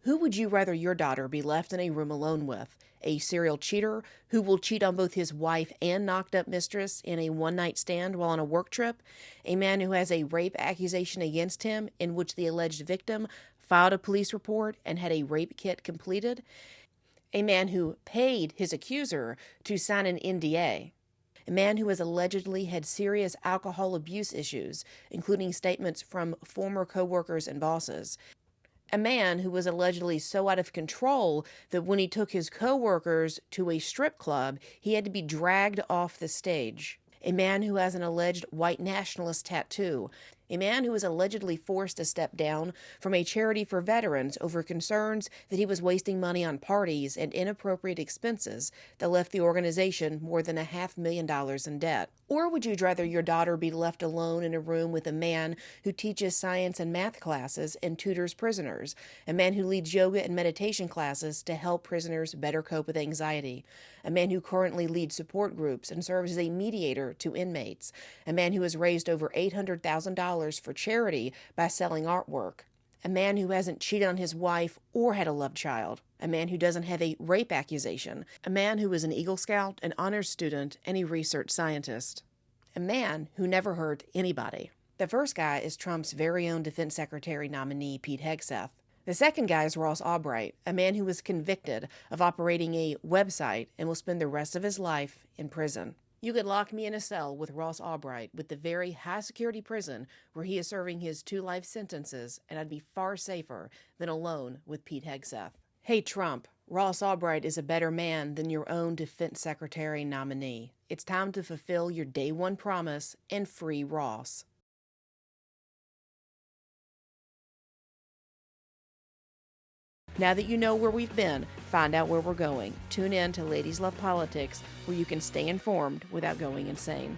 Who would you rather your daughter be left in a room alone with? A serial cheater who will cheat on both his wife and knocked-up mistress in a one-night stand while on a work trip? A man who has a rape accusation against him in which the alleged victim filed a police report and had a rape kit completed? A man who paid his accuser to sign an NDA? A man who has allegedly had serious alcohol abuse issues, including statements from former coworkers and bosses? A man who was allegedly so out of control that when he took his coworkers to a strip club, he had to be dragged off the stage. A man who has an alleged white nationalist tattoo. A man who was allegedly forced to step down from a charity for veterans over concerns that he was wasting money on parties and inappropriate expenses that left the organization more than $500,000 in debt. Or would you rather your daughter be left alone in a room with a man who teaches science and math classes and tutors prisoners, a man who leads yoga and meditation classes to help prisoners better cope with anxiety, a man who currently leads support groups and serves as a mediator to inmates, a man who has raised over $800,000 for charity by selling artwork, a man who hasn't cheated on his wife or had a love child, a man who doesn't have a rape accusation, a man who is an Eagle Scout, an honors student, and a research scientist, a man who never hurt anybody. The first guy is Trump's very own defense secretary nominee, Pete Hegseth. The second guy is Ross Ulbricht, a man who was convicted of operating a website and will spend the rest of his life in prison. You could lock me in a cell with Ross Ulbricht with the very high-security prison where he is serving his 2 life sentences, and I'd be far safer than alone with Pete Hegseth. Hey, Trump, Ross Ulbricht is a better man than your own defense secretary nominee. It's time to fulfill your day one promise and free Ross. Now that you know where we've been, find out where we're going. Tune in to Ladies Love Politics, where you can stay informed without going insane.